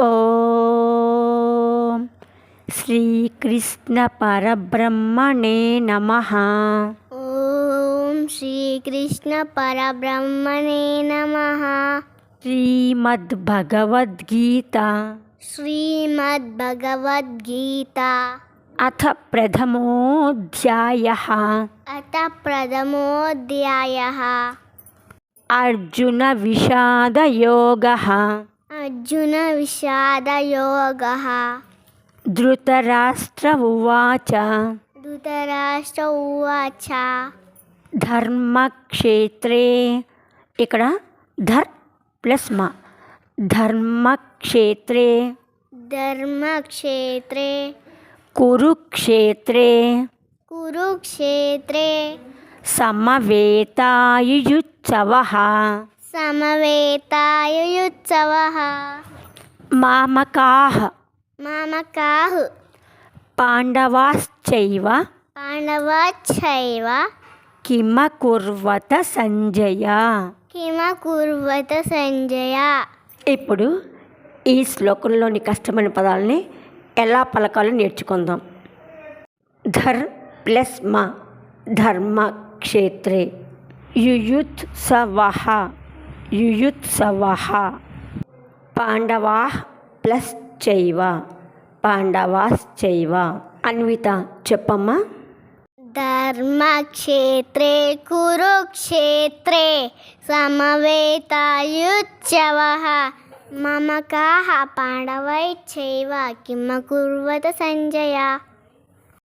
ఓం శ్రీకృష్ణ పరబ్రహ్మణే నమః. ఓం శ్రీకృష్ణ పరబ్రహ్మణే నమః. శ్రీమద్భగవద్గీత శ్రీమద్భగవద్గీత అథ ప్రథమోऽధ్యాయః. అత ప్రథమోऽధ్యాయః. అర్జున విషాదయోగః. అర్జున విషాదయోగః. ధృతరాష్ట్ర ఉవాచ ధృతరాష్ట్ర ఉవాచ ధర్మక్షేత్రే, ఇక్కడ ధర్ ప్లస్ మా, ధర్మక్షేత్రే ధర్మక్షేత్రే కురుక్షేత్రే కురుక్షేత్రే సమవేతాయుయుత్సవః. సమవేతాయుయుత్సవః. మామకాః మామకాః పాండవాశ్చైవ పాండవాశ్చైవ కిమకుర్వత సంజయ. కిమకుర్వత సంజయ. ఇప్పుడు ఈ శ్లోకంలోని కష్టమైన పదాలని ఎలా పలకాలో నేర్చుకుందాం. ధర్ ప్లస్ మా, ధర్మక్షేత్రే. యుయుత్సవః యుయుత్సవః. పాండవాః ప్లస్ చైవ, పాండవాశ్చైవ. అన్విత చెప్పమ్మా. ధర్మక్షేత్రే కురుక్షేత్రే సమవేతాయుత్సవః. మమకాః పాండవైశ్చైవ కిమకుర్వత సంజయ.